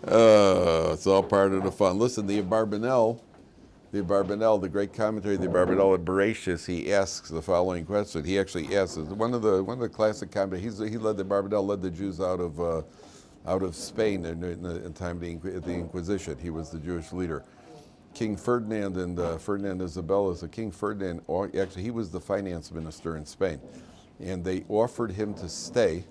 It's all part of the fun. Listen, the Abarbanel, the great commentary, the Abarbanel at Bereshis, he asks the following question. He actually asks, one of the classic commentators. He led the Abarbanel led the Jews out of Spain in time of the Inquisition. He was the Jewish leader. King Ferdinand and Ferdinand Isabella. So King Ferdinand, actually, he was the finance minister in Spain, and they offered him to stay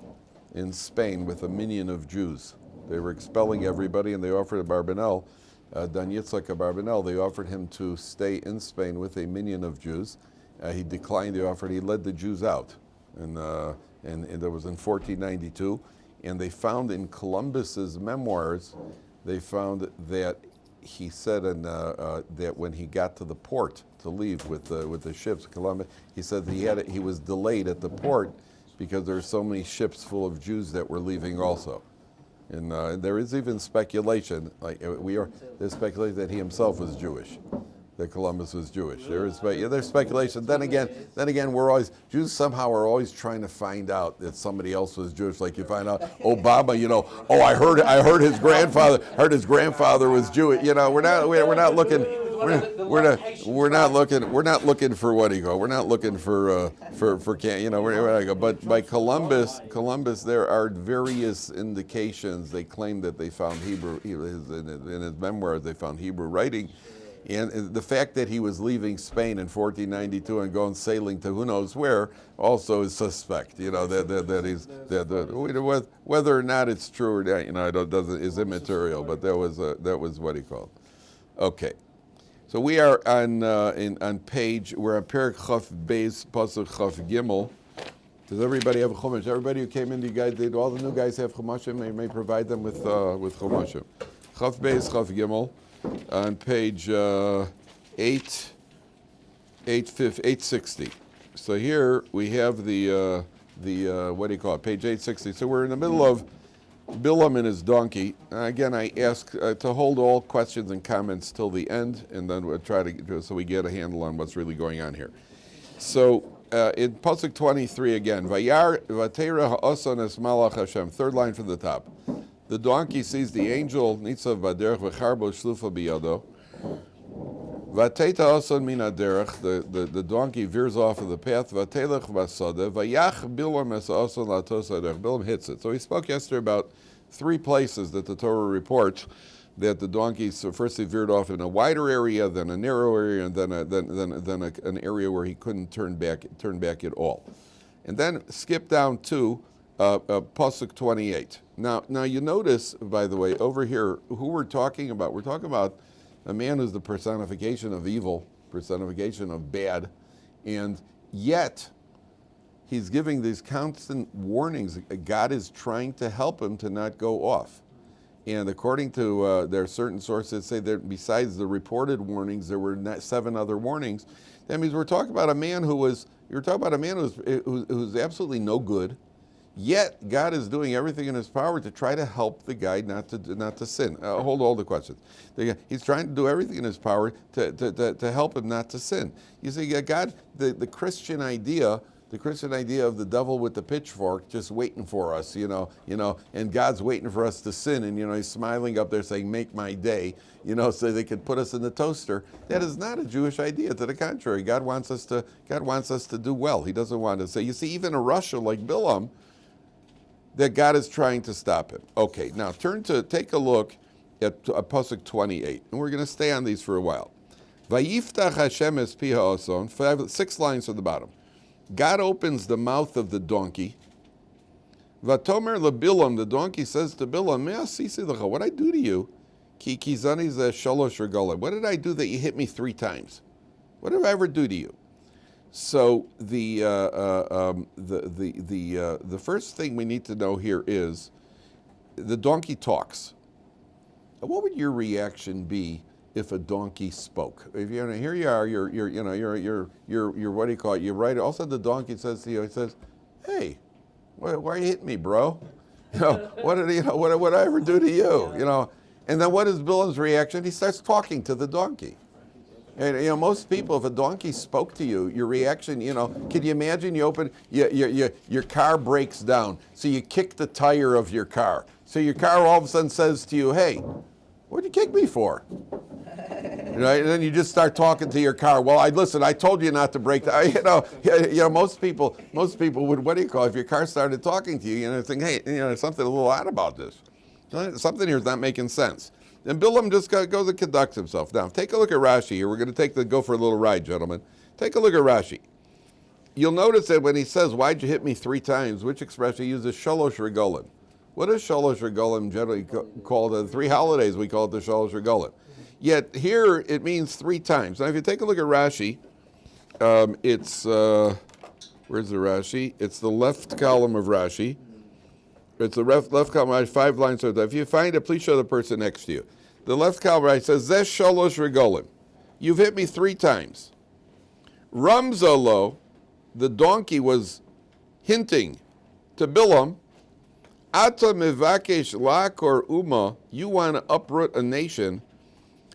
in Spain with a minion of Jews. They were expelling everybody, and they offered Abarbanel, Dan Yitzhak Abarbanel, they offered him to stay in Spain with a minion of Jews. He declined the offer, and he led the Jews out. And that was in 1492. And they found in Columbus's memoirs, they found that he said that when he got to the port to leave with the ships, Columbus, he said that he was delayed at the port because there were so many ships full of Jews that were leaving also. And there is even speculation, there's speculation that he himself was Jewish, that Columbus was Jewish. There's speculation. Then again, Jews somehow are always trying to find out that somebody else was Jewish. Like you find out Obama, I heard his grandfather was Jewish. We're not looking for what he go. We're not looking for But by Columbus, there are various indications. They claim that they found Hebrew in his memoirs. They found Hebrew writing. And the fact that he was leaving Spain in 1492 and going sailing to who knows where also is suspect. Whether or not it's true or not, is immaterial. But that was what he called. Okay, so we are on page. We're on Perek Chaf Beis Pasuk Chaf Gimel. Does everybody have a chumash? Everybody who came in, you guys, all the new guys have chumashim. They may provide them with chumashim. Chaf Beis Chaf Gimel. On page 860. So here we have the what do you call it? Page 860. So we're in the middle of Bilam and his donkey. Again, I ask to hold all questions and comments till the end, and then we'll try to so we get a handle on what's really going on here. So in Pasuk 23 again, Vayar Vatera Ha'asan es Malach Hashem. Third line from the top. The donkey sees the angel Nitzav Baderech v'charbo shlufa biyado. Vateta asan min haderech. The donkey veers off of the path. Vatelech v'asada. Vayach Bilam es asan latos haderech. Bilam hits it. So we spoke yesterday about three places that the Torah reports that the donkey first he veered off in a wider area, then a narrow area, and then an area where he couldn't turn back at all. And then skip down to Pasuk 28. Now you notice, by the way, over here, who we're talking about. We're talking about a man who's the personification of evil, personification of bad, and yet he's giving these constant warnings. God is trying to help him to not go off. And according to there are certain sources say that besides the reported warnings, there were 7 other warnings. That means we're talking about a man who's absolutely no good. Yet God is doing everything in His power to try to help the guy not to sin. Hold all the questions. He's trying to do everything in His power to help him not to sin. You see, God, the Christian idea of the devil with the pitchfork just waiting for us, and God's waiting for us to sin, and He's smiling up there saying, "Make my day," so they could put us in the toaster. That is not a Jewish idea. To the contrary, God wants us to do well. He doesn't want to say. You see, even a Russia like Bilam, that God is trying to stop him. Okay, now take a look at Pasuk 28, and we're going to stay on these for a while. Vayiftach Hashem es pi ha'ason, 6 lines from the bottom. God opens the mouth of the donkey. Vatomer leBilam, the donkey says to Bilam, "Mea sisi lecha, what I do to you? Ki kizani ze shalosh regalim. What did I do that you hit me 3 times? What did I ever do to you?" So the first thing we need to know here is the donkey talks. What would your reaction be if a donkey spoke? If here you are, you're what do you call it? You're right. Also, the donkey says to you, he says, "Hey, why are you hitting me, bro? What did I ever do to you? And then what is Bilam's reaction? He starts talking to the donkey. And most people, if a donkey spoke to you, your reaction, can you imagine? You open your car breaks down, so you kick the tire of your car. So your car all of a sudden says to you, hey, what'd you kick me for? Right? And then you just start talking to your car. Well, I told you not to brake. Most people would, what do you call it? If your car started talking to you, think, hey, there's something a little odd about this. Something here is not making sense. Then Bilam just goes and conducts himself. Now, take a look at Rashi here. We're going to go for a little ride, gentlemen. Take a look at Rashi. You'll notice that when he says, why'd you hit me 3 times, which expression he uses, shalosh regolim. What is shalosh regolim generally called? The 3 holidays, we call it the shalosh regolim. Yet here it means 3 times. Now, if you take a look at Rashi, it's, where's the Rashi? It's the left column of Rashi. It's the left column, 5 lines. If you find it, please show the person next to you. The left column right says, Zesh shalosh regolim. You've hit me 3 times. Ramzalo, the donkey was hinting to Bilam, Ata mivakesh lakor uma, you want to uproot a nation,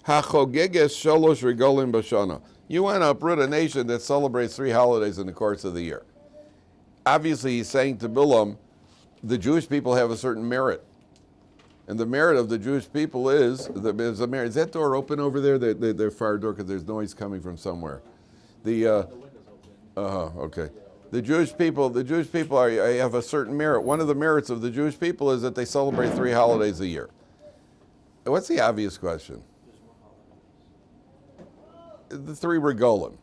hachogeges shalosh regolim bashana. You want to uproot a nation that celebrates 3 holidays in the course of the year. Obviously, he's saying to Bilam, the Jewish people have a certain merit. And the merit of the Jewish people is the merit. Is that door open over there? The fire door, because there's noise coming from somewhere. Okay. The Jewish people have a certain merit. One of the merits of the Jewish people is that they celebrate 3 holidays a year. What's the obvious question? The 3 regolim.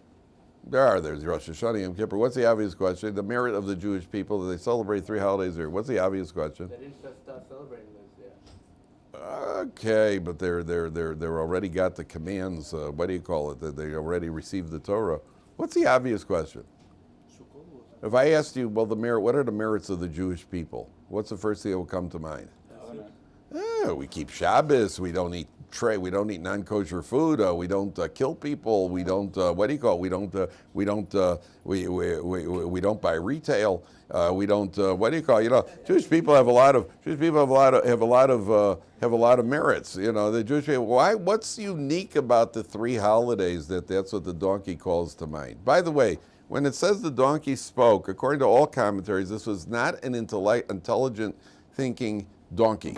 There's Rosh Hashanah, Yom Kippur. What's the obvious question? The merit of the Jewish people that they celebrate 3 holidays a year. What's the obvious question? They didn't start celebrating this yet. Okay, but they're already got the commands. What do you call it? That they already received the Torah. What's the obvious question? If I asked you, well, what are the merits of the Jewish people? What's the first thing that will come to mind? We keep Shabbos. We don't eat we don't eat non-kosher food. We don't kill people. We don't what do you call it? We don't buy retail. We don't what do you call it? Jewish people have a lot of merits. The Jewish people. Why? What's unique about the 3 holidays that's what the donkey calls to mind? By the way, when it says the donkey spoke, according to all commentaries, this was not an intelligent thinking donkey.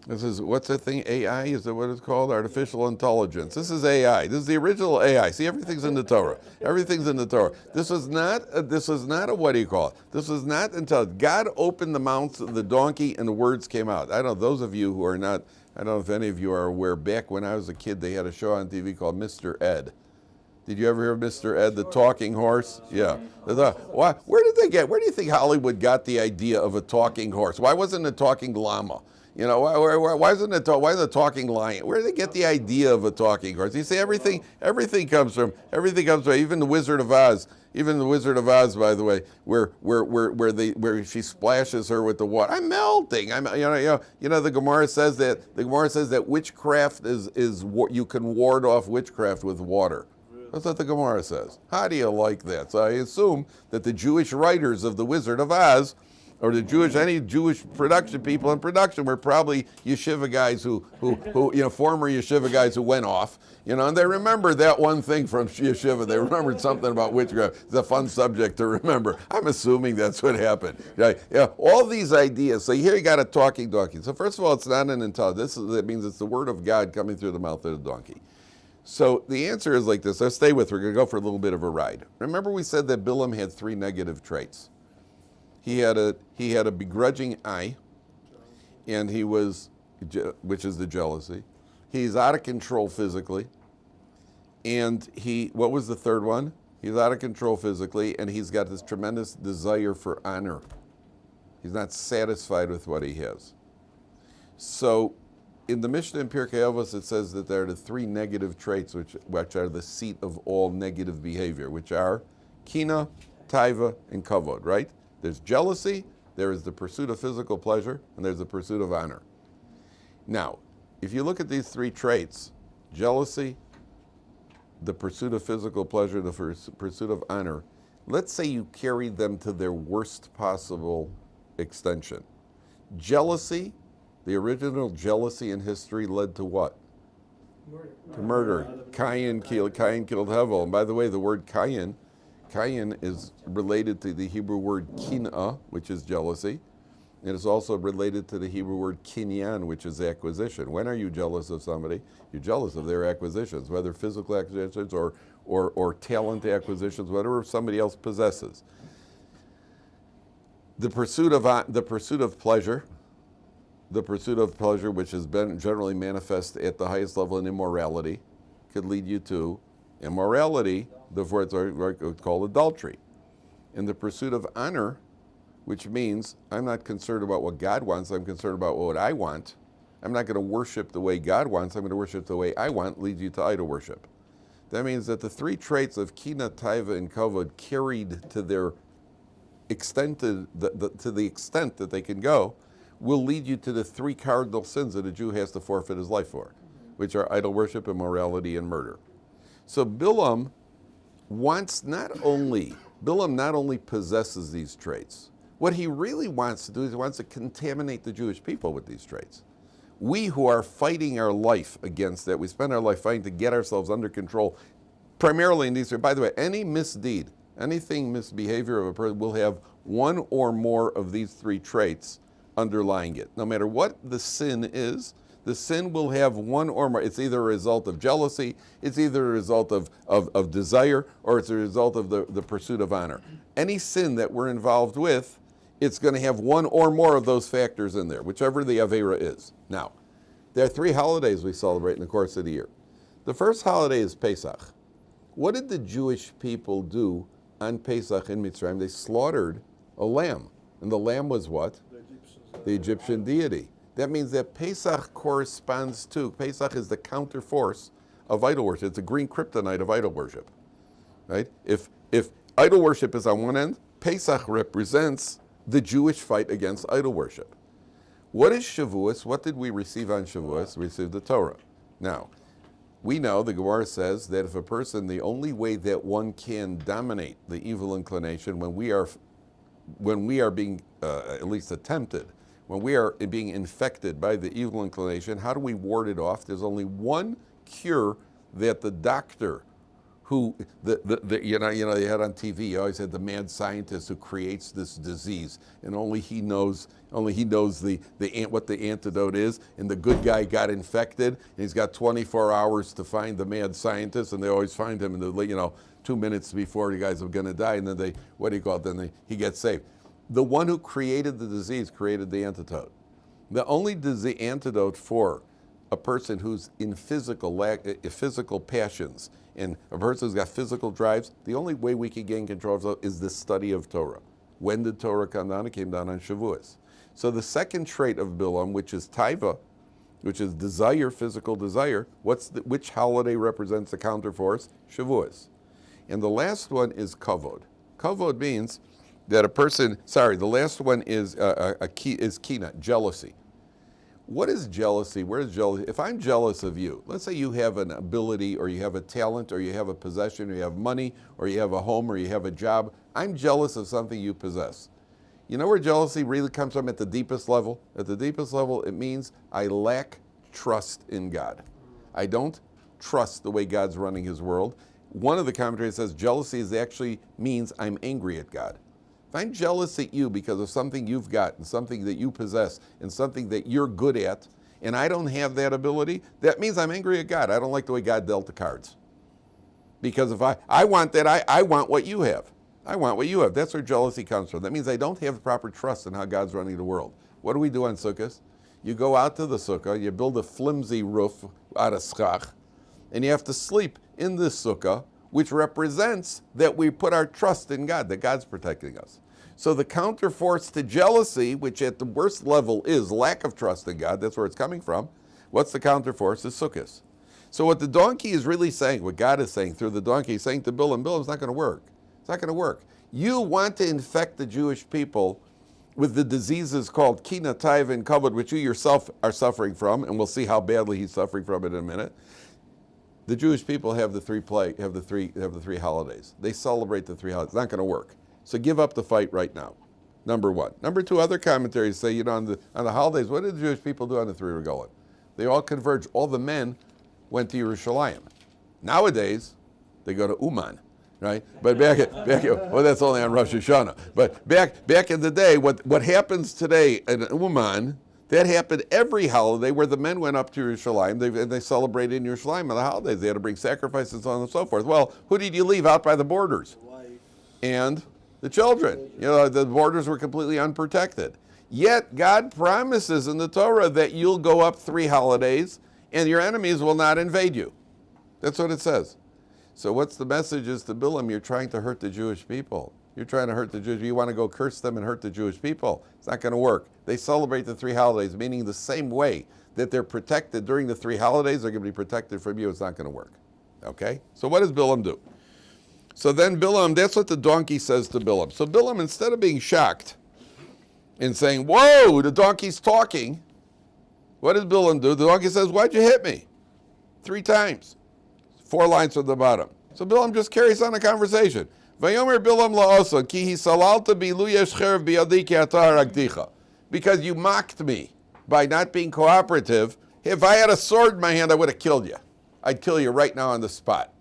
This is, what's that thing, AI? Is that what it's called? Artificial intelligence. This is AI. This is the original AI. See, everything's in the Torah. Everything's in the Torah. This was not a what do you call it? This was not intelligent. God opened the mouth of the donkey and the words came out. I don't know, those of you who are not, I don't know if any of you are aware, back when I was a kid, they had a show on TV called Mr. Ed. Did you ever hear of Mr. Ed, the talking horse? Yeah. Where do you think Hollywood got the idea of a talking horse? Why wasn't it a talking llama? Why isn't it? Why is it a talking lion? Where did they get the idea of a talking horse? You see, everything comes from even the Wizard of Oz. Even the Wizard of Oz, by the way, where she splashes her with the water. I'm melting. The Gemara says that witchcraft is you can ward off witchcraft with water. That's what the Gemara says. How do you like that? So I assume that the Jewish writers of the Wizard of Oz, or any Jewish production people in production, were probably yeshiva guys who former yeshiva guys who went off, and they remembered that one thing from yeshiva. They remembered something about witchcraft. It's a fun subject to remember. I'm assuming that's what happened. Right? Yeah, all these ideas. So here you got a talking donkey. So first of all, it's not an intelligence. That means it's the word of God coming through the mouth of the donkey. So the answer is like this. Let's stay with. We're going to go for a little bit of a ride. Remember, we said that Bilam had 3 negative traits. He had a begrudging eye, and which is the jealousy. He's out of control physically, and what was the third one? He's out of control physically, and he's got this tremendous desire for honor. He's not satisfied with what he has. So, in the Mishnah in Pirkei Avos, it says that there are the 3 negative traits which are the seat of all negative behavior, which are kina, taiva, and kavod, right? There's jealousy, there is the pursuit of physical pleasure, and there's the pursuit of honor. Now, if you look at these 3 traits, jealousy, the pursuit of physical pleasure, the pursuit of honor, let's say you carried them to their worst possible extension. Jealousy, the original jealousy in history led to what? Murder. To murder. Cain killed Hevel. And by the way, the word Cain is related to the Hebrew word kin'ah, which is jealousy. It is also related to the Hebrew word kinyan, which is acquisition. When are you jealous of somebody? You're jealous of their acquisitions, whether physical acquisitions or talent acquisitions, whatever somebody else possesses. The pursuit of pleasure, which has been generally manifest at the highest level in immorality, could lead you to immorality, therefore it's called adultery. And the pursuit of honor, which means I'm not concerned about what God wants, I'm concerned about what I want. I'm not going to worship the way God wants, I'm going to worship the way I want, leads you to idol worship. That means that the three traits of kina, taiva, and kavod carried to their extent, to the extent that they can go, will lead you to the three cardinal sins that a Jew has to forfeit his life for, which are idol worship, immorality, and murder. So Bilam not only possesses these traits. What he really wants to do is he wants to contaminate the Jewish people with these traits. We who are fighting our life against that, we spend our life fighting to get ourselves under control, primarily in these three. By the way, any misdeed, misbehavior of a person will have one or more of these three traits underlying it. No matter what the sin is, the sin will have one or more. It's either a result of jealousy, it's either a result of desire, or it's a result of the pursuit of honor. Any sin that we're involved with, it's going to have one or more of those factors in there, whichever the Avera is. Now, there are three holidays we celebrate in the course of the year. The first holiday is Pesach. What did the Jewish people do on Pesach in Mitzrayim? They slaughtered a lamb. And the lamb was what? The Egyptian deity. That means that Pesach corresponds to, Pesach is the counterforce of idol worship. It's a green kryptonite of idol worship, right? If idol worship is on one end, Pesach represents the Jewish fight against idol worship. What is Shavuos? What did we receive on Shavuos? We received the Torah. Now, we know, the Gemara says, that if a person, the only way that one can dominate the evil inclination when we are being at least attempted, when we are being infected by the evil inclination, how do we ward it off? There's only one cure that the doctor who, you know, you had on TV, you always had the mad scientist who creates this disease, and only he knows what the antidote is, and the good guy got infected, and he's got 24 hours to find the mad scientist, and they always find him in the, 2 minutes before you guys are going to die, and then he gets saved. The one who created the disease created the antidote. The only antidote for a person who's in physical passions, and a person who's got physical drives, the only way we can gain control of those is the study of Torah. When did Torah come down? It came down on Shavuos. So the second trait of Bilam, which is taiva, which is desire, physical desire, which holiday represents the counterforce? Shavuos. And the last one is kavod. Kavod means that the last one is kina, jealousy. What is jealousy? Where is jealousy? If I'm jealous of you, let's say you have an ability, or you have a talent, or you have a possession, or you have money, or you have a home, or you have a job. I'm jealous of something you possess. You know where jealousy really comes from at the deepest level? At the deepest level, it means I lack trust in God. I don't trust the way God's running his world. One of the commentaries says jealousy actually means I'm angry at God. If I'm jealous at you because of something you've got and something that you possess and something that you're good at, and I don't have that ability, that means I'm angry at God. I don't like the way God dealt the cards. Because if I want that, I want what you have. I want what you have. That's where jealousy comes from. That means I don't have proper trust in how God's running the world. What do we do on Sukkot? You go out to the sukkah, you build a flimsy roof out of schach, and you have to sleep in this sukkah, which represents that we put our trust in God, that God's protecting us. So the counterforce to jealousy, which at the worst level is lack of trust in God, that's where it's coming from. What's the counterforce? Is Sukkot. So what the donkey is really saying, what God is saying through the donkey, he's saying to Bilam, it's not going to work. It's not going to work. You want to infect the Jewish people with the diseases called kina, taiva, and kavod, which you yourself are suffering from, and we'll see how badly he's suffering from it in a minute. The Jewish people have the three holidays. They celebrate the three holidays. It's not going to work. So give up the fight right now. Number one. Number two, other commentaries say, on the holidays, what did the Jewish people do on the three regalim? They all converged. All the men went to Yerushalayim. Nowadays, they go to Uman. right? But well, that's only on Rosh Hashanah. But back in the day, what happens today in Uman, that happened every holiday where the men went up to Yerushalayim. They celebrated in Yerushalayim on the holidays. They had to bring sacrifices and so on and so forth. Well, who did you leave out by the borders? And the children. The borders were completely unprotected. Yet God promises in the Torah that you'll go up 3 holidays and your enemies will not invade you. That's what it says. So what's the message is to Bilam? You're trying to hurt the Jewish people. You're trying to hurt the Jews. You want to go curse them and hurt the Jewish people. It's not going to work. They celebrate the 3 holidays, meaning the same way that they're protected during the 3 holidays, they're going to be protected from you. It's not going to work. Okay? So what does Bilam do? So then Bilam, that's what the donkey says to Bilam. So Bilam, instead of being shocked and saying, whoa, the donkey's talking, what does Bilam do? The donkey says, why'd you hit me? 3 times. 4 lines from the bottom. So Bilam just carries on a conversation. Vayomer Bilam la'osa ki hisalalta bilu yeshcherev biyadi ki atar agdicha. Because you mocked me by not being cooperative. If I had a sword in my hand, I would have killed you. I'd kill you right now on the spot.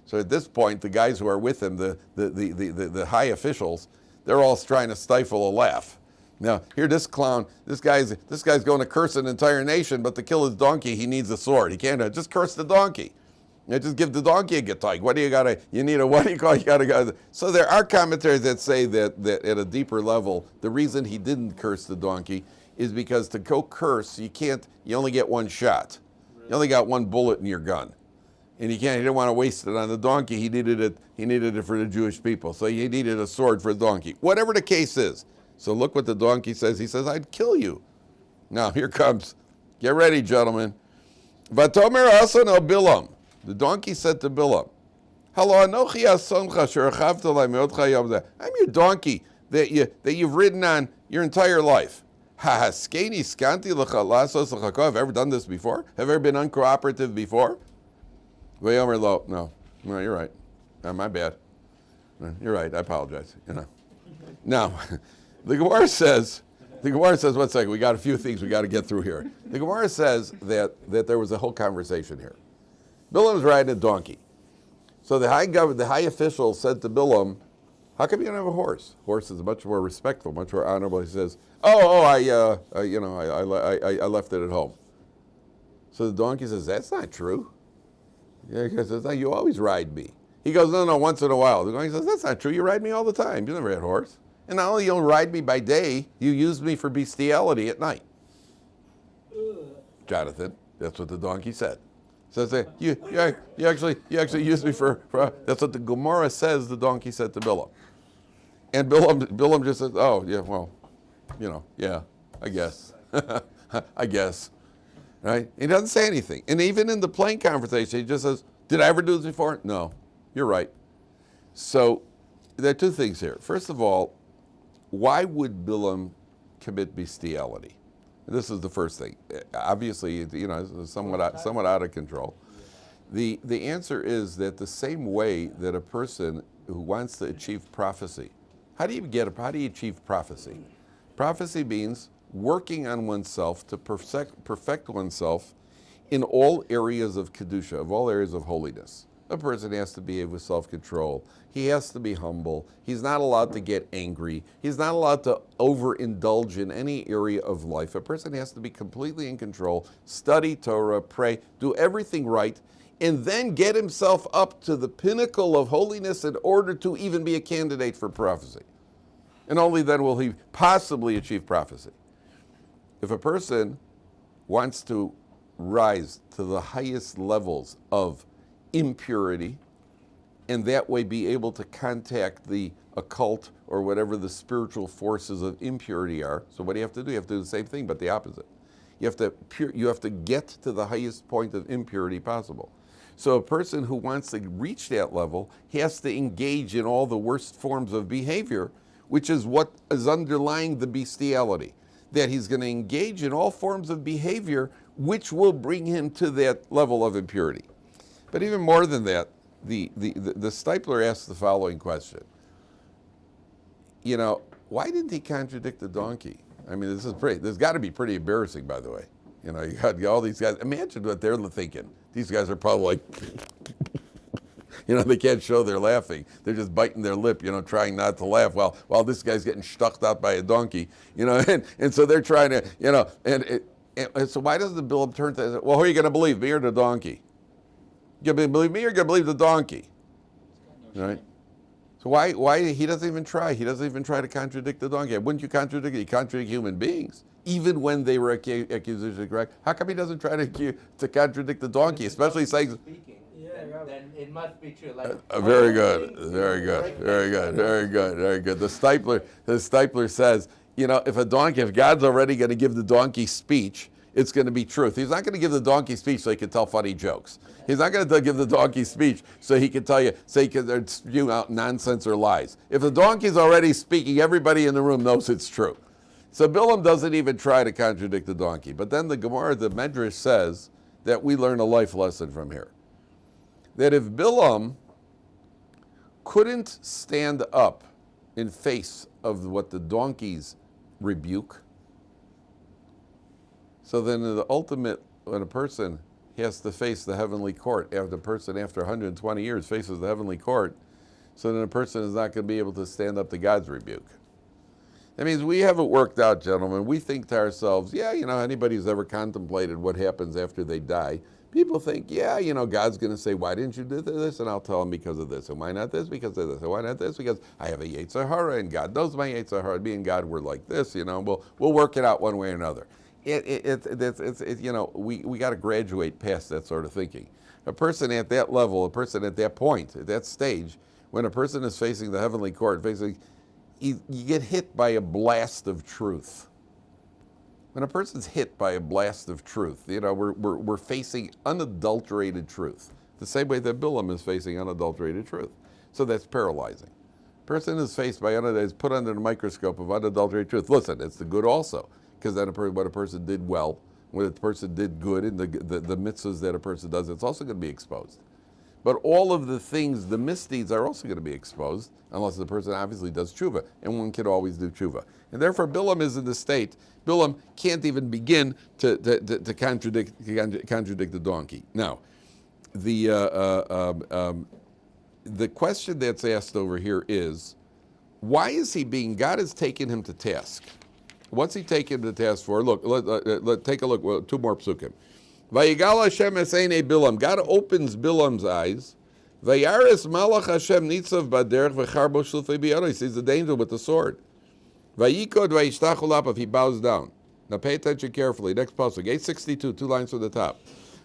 So at this point, the guys who are with him, the high officials, they're all trying to stifle a laugh. Now, here this clown, this guy's going to curse an entire nation, but to kill his donkey, he needs a sword. He can't just curse the donkey. Just give the donkey a guitar. What do you got? You need a, what do you call? You got to go. So there are commentaries that say that at a deeper level, the reason he didn't curse the donkey is because to go curse, you only get 1 shot. You only got 1 bullet in your gun. And he didn't want to waste it on the donkey. He needed it for the Jewish people. So he needed a sword for the donkey. Whatever the case is. So look what the donkey says. He says, I'd kill you. Now here comes. Get ready, gentlemen. Vatomer asan el Bilam. The donkey said to Bilam, I'm your donkey that you've ridden on your entire life. Have I ever done this before? Have I ever been uncooperative before? No, you're right. My bad. You're right, I apologize. Now, the Gemara says, 1 second, we got a few things we got to get through here. The Gemara says that there was a whole conversation here. Bilam's riding a donkey. So the high official said to Bilam, how come you don't have a horse? Horse is much more respectful, much more honorable. He says, I left it at home. So the donkey says, that's not true. Yeah, he says, no, you always ride me. He goes, no, once in a while. The donkey says, that's not true. You ride me all the time. You never had a horse. And not only you don't ride me by day, you use me for bestiality at night. Jonathan, that's what the donkey said. So you actually used me for that's what the Gemara says the donkey said to Bilam. And Bilam just says, oh, yeah, well, yeah, I guess. I guess. Right? He doesn't say anything. And even in the plain conversation, he just says, did I ever do this before? No, you're right. So there are 2 things here. First of all, why would Bilam commit bestiality? This is the first thing. Obviously, it's somewhat out of control. The answer is that the same way that a person who wants to achieve prophecy, how do you achieve prophecy? Prophecy means working on oneself to perfect oneself in all areas of kedusha, of all areas of holiness. A person has to be with self-control. He has to be humble. He's not allowed to get angry. He's not allowed to overindulge in any area of life. A person has to be completely in control, study Torah, pray, do everything right, and then get himself up to the pinnacle of holiness in order to even be a candidate for prophecy. And only then will he possibly achieve prophecy. If a person wants to rise to the highest levels of impurity, and that way be able to contact the occult or whatever the spiritual forces of impurity are. So what do you have to do? You have to do the same thing, but the opposite. You have to get to the highest point of impurity possible. So a person who wants to reach that level has to engage in all the worst forms of behavior, which is what is underlying the bestiality. That he's going to engage in all forms of behavior which will bring him to that level of impurity. But even more than that, the Stipler asks the following question. Why didn't he contradict the donkey? I mean, this has got to be pretty embarrassing, by the way. You got all these guys. Imagine what they're thinking. These guys are probably like, They can't show they're laughing. They're just biting their lip, trying not to laugh while this guy's getting stuck out by a donkey, and so they're trying to, and so why doesn't the Bilam turn to, well, who are you going to believe, me or the donkey? You going to believe me or you going to believe the donkey? Right? So why he doesn't even try? He doesn't even try to contradict the donkey. Wouldn't you contradict it? You contradict human beings, even when they were accused of correct. How come he doesn't try to contradict the donkey, especially saying? Then it must be true. Very good, very good, very good, very good, very good. The Stipler says, if God's already going to give the donkey speech, it's going to be truth. He's not going to give the donkey speech so he can tell funny jokes. He's not going to give the donkey speech so he can spew out nonsense or lies. If the donkey's already speaking, everybody in the room knows it's true. So Bilam doesn't even try to contradict the donkey. But then the Gemara, the Medrash says that we learn a life lesson from here. That if Bilam couldn't stand up in face of what the donkeys rebuke, so then in the ultimate, when a person has to face the heavenly court, after the person after 120 years faces the heavenly court, so then a person is not going to be able to stand up to God's rebuke. That means we have it worked out, gentlemen. We think to ourselves, anybody who's ever contemplated what happens after they die, people think, God's going to say, why didn't you do this? And I'll tell him because of this. And why not this? Because of this. And why not this? Because I have a Yetzer Hara, and God knows my Yetzer Hara. Me and God were like this, we'll work it out one way or another. We got to graduate past that sort of thinking. A person at that level, a person at that point, at that stage, when a person is facing the heavenly court, you get hit by a blast of truth. When a person's hit by a blast of truth, we're facing unadulterated truth, the same way that Bilam is facing unadulterated truth. So that's paralyzing. A person is faced by is put under the microscope of unadulterated truth. Listen, it's the good also, because then what a person did well, what a person did good, and the mitzvahs that a person does, it's also going to be exposed. But all of the things, the misdeeds, are also going to be exposed, unless the person obviously does tshuva, and one can always do tshuva. And therefore, Bilam is in the state. Bilam can't even begin to contradict the donkey. Now, the question that's asked over here is, why is he being? God has taken him to task. What's he taking him to task for? Look, let's take a look. Well, two more psukim. Vayigal Hashem es einei Bilam. God opens Bilam's eyes. Vayaris Malach Hashem nitzav baderech v'charbo shlufei biyado. He sees the danger with the sword. Vayikod vayishtachul lapav. He bows down. Now pay attention carefully. Next pasuk, 862, 2 lines from the top.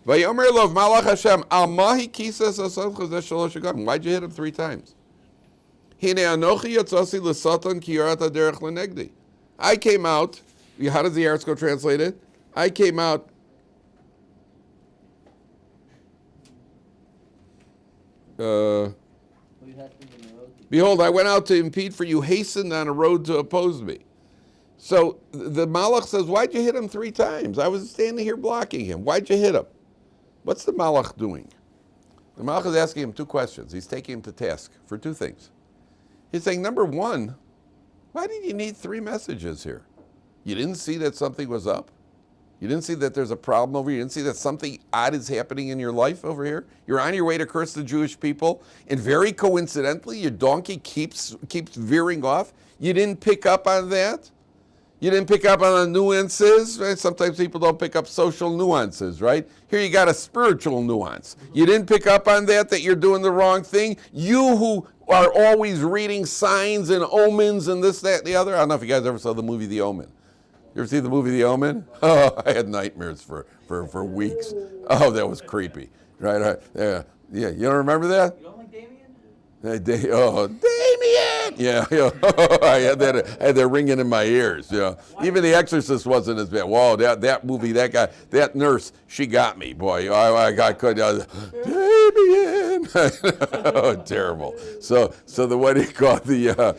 Vayomer lov Malach Hashem al mahi kisas asad chazeh shalosh agam. Why'd you hit him 3 times? Hine anochi yotzasi l'satan ki yarat haderech lenegdi. I came out. How does the Arts translate it? I came out. Behold, I went out to impede for you, hastened on a road to oppose me. So the Malach says, why'd you hit him 3 times? I was standing here blocking him. Why'd you hit him? What's the Malach doing? The Malach is asking him 2 questions. He's taking him to task for 2 things. He's saying, number 1, why did you need 3 messages here? You didn't see that something was up? You didn't see that there's a problem over here? You didn't see that something odd is happening in your life over here? You're on your way to curse the Jewish people, and very coincidentally, your donkey keeps veering off. You didn't pick up on that? You didn't pick up on the nuances, right? Sometimes people don't pick up social nuances, right? Here you got a spiritual nuance. You didn't pick up on that you're doing the wrong thing? You who are always reading signs and omens and this, that, and the other. I don't know if you guys ever saw the movie The Omen. You ever see the movie The Omen? Oh, I had nightmares for weeks. Oh, that was creepy. Right. Yeah. You don't remember that? You don't like Damien? Damien! Yeah. I had that ringing in my ears. Yeah. Even The Exorcist wasn't as bad. Whoa, that movie, that guy, that nurse, she got me, boy. I couldn't. Damien! Oh, terrible. So the what do you call the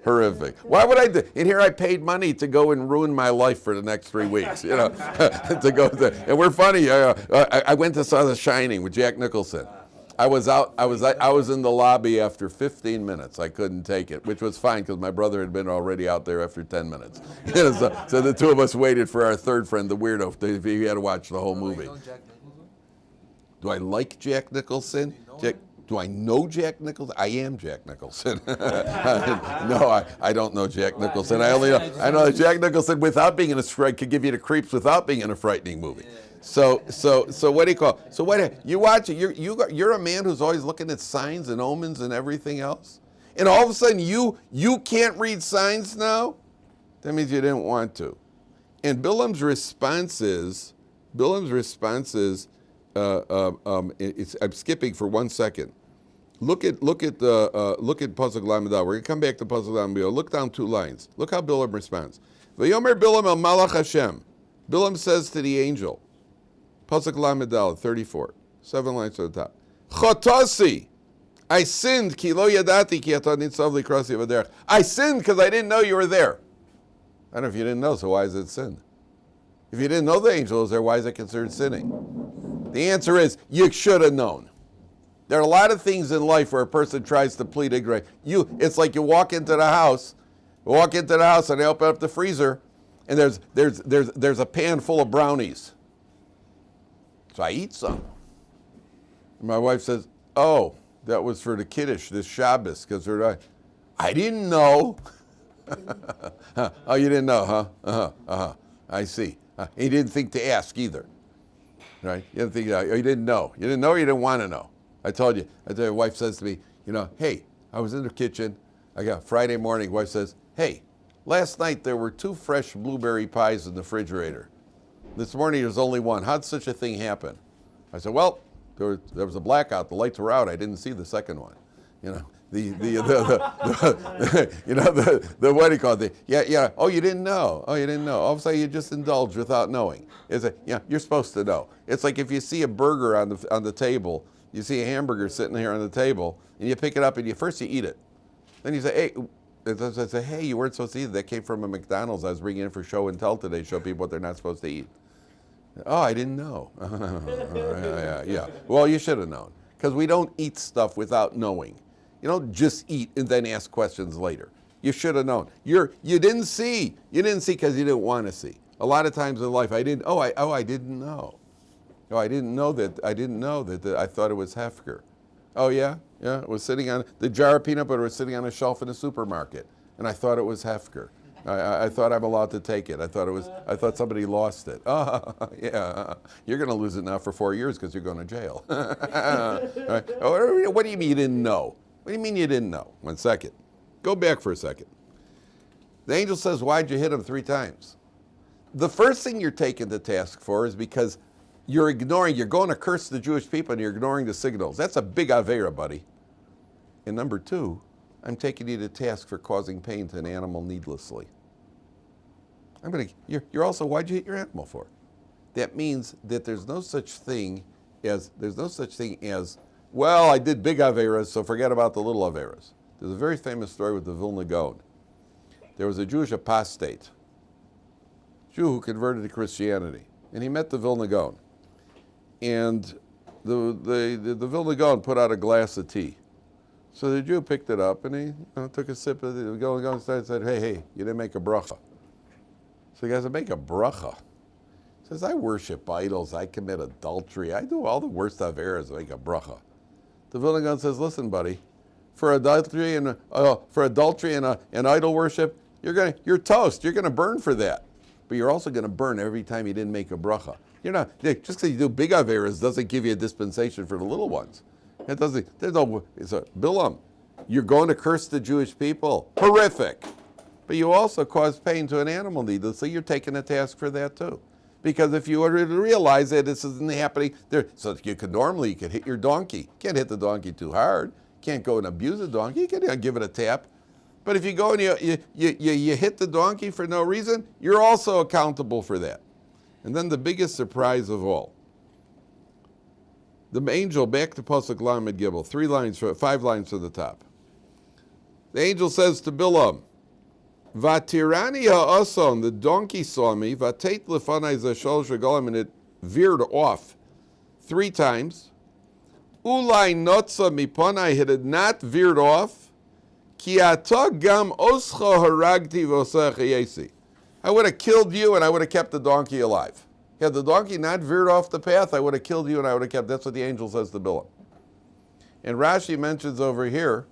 horrific. Why would I do? And here I paid money to go and ruin my life for the next 3 weeks. To go there. And we're funny. I went to saw The Shining with Jack Nicholson. I was in the lobby after 15 minutes. I couldn't take it, which was fine because my brother had been already out there after 10 minutes. So the 2 of us waited for our third friend, the weirdo. He had to watch the whole movie. Do I like Jack Nicholson? Do I know Jack Nicholson? I am Jack Nicholson. No, I don't know Jack Nicholson. I know Jack Nicholson without being in a strike could give you the creeps without being in a frightening movie. So what do you call? So what you watch it? You're a man who's always looking at signs and omens and everything else, and all of a sudden you can't read signs now. That means you didn't want to. And Bilam's response is, I'm skipping for 1 second. Look at Pasuk Lamed. We're gonna come back to Pasuk Lamed. Look down 2 lines. Look how Bilam responds. V'yomer Bilam el Malach Hashem. Bilam says to the angel, Pasuk Lamed 34, 7 lines to the top. Chotasi, I sinned ki lo yadati ki ata nitzav likrasi v'derech. I sinned because I didn't know you were there. I don't know if you didn't know, so why is it sin? If you didn't know the angel was there, why is it considered sinning? The answer is, you should have known. There are a lot of things in life where a person tries to plead ignorance. It's like you walk into the house and they open up the freezer, and there's a pan full of brownies. So I eat some. And my wife says, oh, that was for the Kiddush, this Shabbos, because I didn't know. Oh, you didn't know, huh? I see. He didn't think to ask either, right? You didn't think. You didn't know. You didn't know. Or you didn't want to know. I told you. Your wife says to me, hey, I was in the kitchen. I got Friday morning. Wife says, hey, last night there were 2 fresh blueberry pies in the refrigerator. This morning there's only 1. How'd such a thing happen? I said, well, there was a blackout. The lights were out. I didn't see the second one. The what do you call it? Yeah. Oh, you didn't know. All of a sudden you just indulge without knowing. You're supposed to know. It's like if you see a burger on the table, you see a hamburger sitting here on the table, and you pick it up and you eat it. Then you say, hey, you weren't supposed to eat it. That came from a McDonald's. I was bringing it in for show and tell today, show people what they're not supposed to eat. Oh, I didn't know. Yeah. Well, you should have known, because we don't eat stuff without knowing. You don't just eat and then ask questions later. You should have known. You didn't see. You didn't see because you didn't want to see. A lot of times in life, I didn't know. I didn't know that. I thought it was Hefker. Oh yeah. It was sitting on the jar of peanut butter was sitting on a shelf in a supermarket, and I thought it was Hefker. I thought I'm allowed to take it. I thought somebody lost it. Oh, yeah. You're going to lose it now for 4 years because you're going to jail. Right? What do you mean you didn't know? What do you mean you didn't know? 1 second. Go back for a second. The angel says, why'd you hit him 3 times? The first thing you're taken to task for is because you're going to curse the Jewish people and you're ignoring the signals. That's a big avera, buddy. And number 2, I'm taking you to task for causing pain to an animal needlessly. You're also, why'd you hit your animal for? That means that there's no such thing as, well, I did big averas, so forget about the little averas. There's a very famous story with the Vilna Gaon. There was a Jewish apostate, Jew who converted to Christianity, and he met the Vilna Gaon. And the Vilna Gaon put out a glass of tea. So the Jew picked it up and he took a sip of the Vilna Gaon and said, hey, you didn't make a bracha. So the guy said, make a bracha. He says, I worship idols, I commit adultery, I do all the worst averas, make a bracha. The Vilna Gaon says, listen, buddy, for adultery and idol worship, you're toast. You're going to burn for that, but you're also going to burn every time you didn't make a bracha. You're not just because you do big averas doesn't give you a dispensation for the little ones. It doesn't. It's a Bilam. You're going to curse the Jewish people. Horrific, but you also cause pain to an animal needlessly. You're taking a task for that too. Because if you were to realize that this isn't happening, so you could hit your donkey. You can't hit the donkey too hard. Can't go and abuse the donkey. You can give it a tap. But if you go and you hit the donkey for no reason, you're also accountable for that. And then the biggest surprise of all, the angel, back to Pasuk Lamed Gimel, 5 lines from the top. The angel says to Bilam, Vatirani ha'ason, the donkey saw me, vatet lefanai zashol shagalim, and it veered off 3 times. Ulai notza mipanai, it had not veered off. Ki ata gam oscha haragti v'osach yesi. I would have killed you and I would have kept the donkey alive. Had the donkey not veered off the path, I would have killed you and I would have kept. That's what the angel says to Bilam. And Rashi mentions over here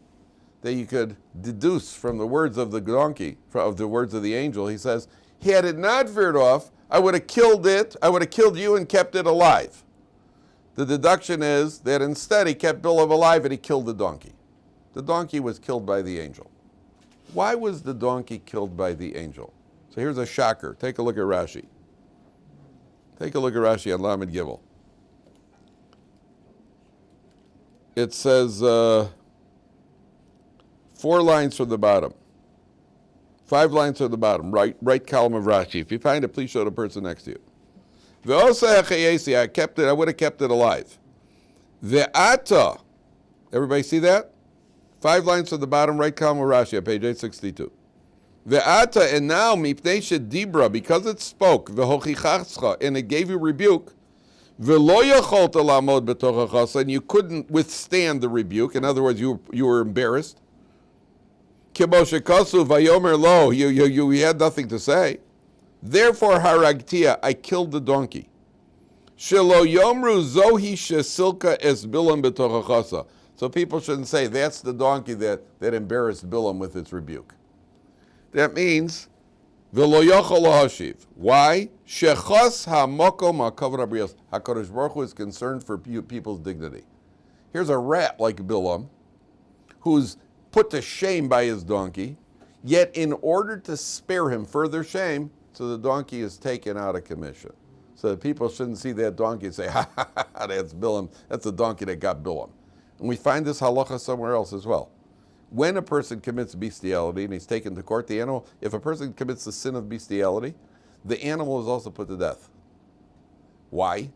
that you could deduce from the words of the donkey, of the words of the angel. He says, had it not veered off, I would have killed it, I would have killed you and kept it alive. The deduction is that instead he kept Bilam alive and he killed the donkey. The donkey was killed by the angel. Why was the donkey killed by the angel? So here's a shocker. Take a look at Rashi. Take a look at Rashi on Lamed Gimel. It says 4 lines from the bottom. 5 lines from the bottom, right column of Rashi. If you find it, please show the person next to you. I would have kept it alive. Ve'ata, everybody see that? 5 lines from the bottom, right column of Rashi, on page 862. Ve'ata, and now, mipnei shedibra, because it spoke, ve'hochichachscha, and it gave you rebuke, ve'lo yacholta lamod betochachasa, and you couldn't withstand the rebuke. In other words, you were embarrassed. Kibo shekasu vayomer lo, you had nothing to say. Therefore, haragtia, I killed the donkey. Shelo yomru zohi shesilka es bilam betochachasa. So people shouldn't say, that's the donkey that embarrassed Bilam with its rebuke. That means, v'lo yochol lahashiv. Why? Shechos ha'mokom ha'kavod ha'brios. HaKadosh Baruch Hu is concerned for people's dignity. Here's a rat like Bilam, who's put to shame by his donkey, yet in order to spare him further shame, so the donkey is taken out of commission. So that people shouldn't see that donkey and say, ha ha ha, that's Bilam, that's the donkey that got Bilam. And we find this halacha somewhere else as well. When a person commits bestiality and he's taken to court, the animal, if a person commits the sin of bestiality, the animal is also put to death. Why?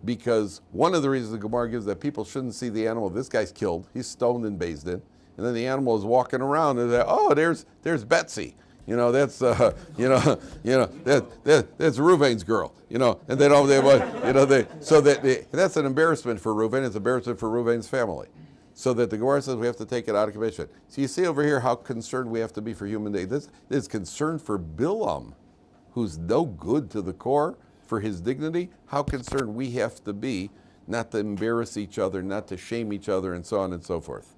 Because one of the reasons the Gemara gives that people shouldn't see the animal, this guy's killed, he's stoned and bathed in, and then the animal is walking around and they say, oh, there's Betsy. That's that's Reuven's girl. And they don't, that's an embarrassment for Reuven. It's an embarrassment for Reuven's family. So that the Gemara says we have to take it out of commission. So you see over here how concerned we have to be for human dignity. This is concern for Bilam, who's no good to the core, for his dignity. How concerned we have to be not to embarrass each other, not to shame each other, and so on and so forth.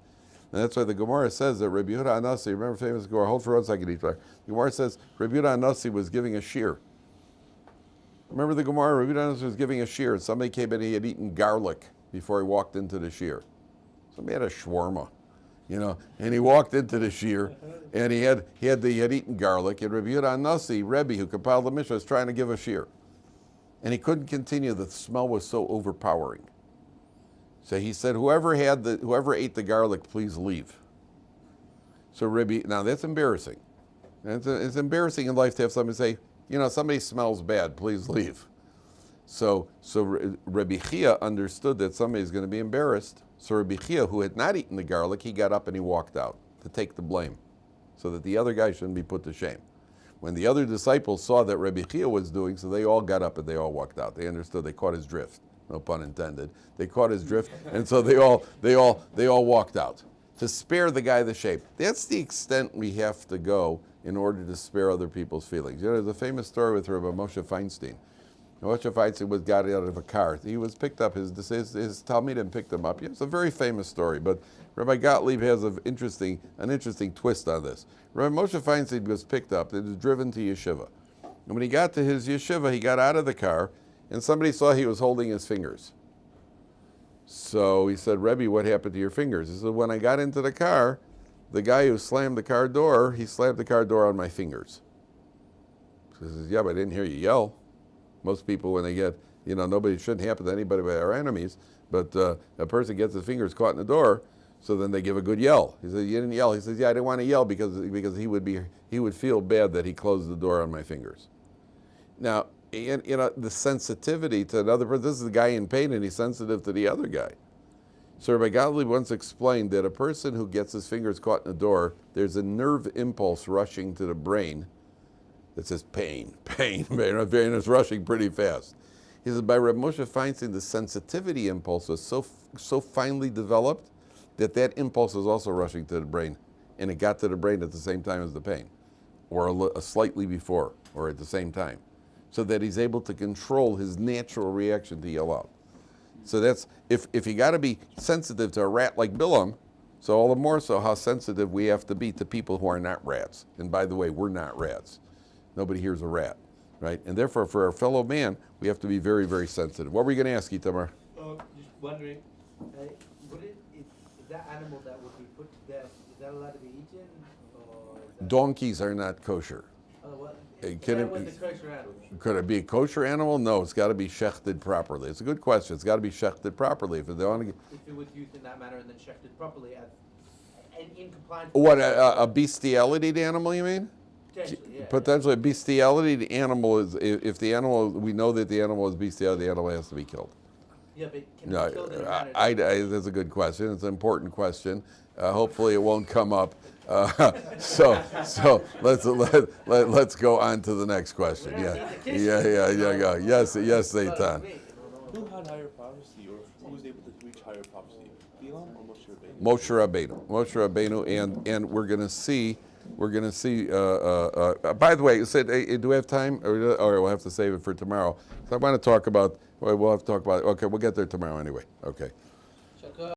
And that's why the Gemara says that Rabbi Yehuda Anasi, remember famous Gemara, hold for 1 second each other. The Gemara says Rabbi Yehuda Anasi was giving a shiur. Remember the Gemara, Rabbi Yehuda Anasi was giving a shiur, and somebody came in and he had eaten garlic before he walked into the shiur. Somebody had a shawarma, and he walked into the shiur, and he had eaten garlic, and Rabbi Yehuda Anasi, Rebbe, who compiled the Mishnah, was trying to give a shiur. And he couldn't continue, the smell was so overpowering. So he said, whoever ate the garlic, please leave. So Rabbi, now that's embarrassing. It's embarrassing in life to have somebody say, somebody smells bad, please leave. So Rabbi Chia understood that somebody's going to be embarrassed. So Rabbi Chia, who had not eaten the garlic, he got up and he walked out to take the blame, so that the other guy shouldn't be put to shame. When the other disciples saw that Rabbi Chia was doing, so they all got up and they all walked out. They understood, they caught his drift. No pun intended. They caught his drift, and so they all walked out to spare the guy the shame. That's the extent we have to go in order to spare other people's feelings. There's a famous story with Rabbi Moshe Feinstein. Moshe Feinstein got out of a car. He was picked up. His Talmidim picked him up. It's a very famous story, but Rabbi Gottlieb has an interesting twist on this. Rabbi Moshe Feinstein was picked up and was driven to yeshiva. And when he got to his yeshiva, he got out of the car, and somebody saw he was holding his fingers. So he said, Rebbe, what happened to your fingers? He said, when I got into the car, the guy who slammed the car door, he slammed the car door on my fingers. So he says, yeah, but I didn't hear you yell. Most people, when they get, nobody shouldn't happen to anybody but our enemies, but a person gets his fingers caught in the door, so then they give a good yell. He said, you didn't yell. He says, yeah, I didn't want to yell because he would feel bad that he closed the door on my fingers. Now, the sensitivity to another person, this is the guy in pain and he's sensitive to the other guy. So Rabbi Gottlieb once explained that a person who gets his fingers caught in the door, there's a nerve impulse rushing to the brain that says pain, and it's rushing pretty fast. He said by Rabbi Moshe Feinstein, the sensitivity impulse was so finely developed that impulse was also rushing to the brain, and it got to the brain at the same time as the pain, or slightly before, or at the same time. so that he's able to control his natural reaction to yell out. So that's, if you got to be sensitive to a rat like Bilam, so all the more so how sensitive we have to be to people who are not rats. And by the way, we're not rats. Nobody here's a rat, right? And therefore, for our fellow man, we have to be very, very sensitive. What were you going to ask, Itamar? Just wondering, is that animal that would be put to death, is that allowed to be eaten? Or is that... Donkeys are not kosher. Could it be a kosher animal? No, it's got to be shechted properly. It's a good question. It's got to be shechted properly. If it was used in that manner and then shechted properly, and in compliance. What, a bestiality animal, you mean? Potentially, yeah. Potentially, a bestiality animal is, if the animal, we know that the animal is bestiality, the animal has to be killed. Yeah, but can it be killed in a manner? That's a good question. It's an important question. Hopefully, it won't come up. So let's go on to the next question. Yeah. Yes, Zaytan. Who had higher prophecy, or who was able to reach higher prophecy? Bilam or Moshe Rabbeinu. Moshe Rabbeinu, and we're going to see. By the way, do we have time, or we'll have to save it for tomorrow? So I want to talk about. We'll have to talk about. Okay, we'll get there tomorrow anyway. Okay.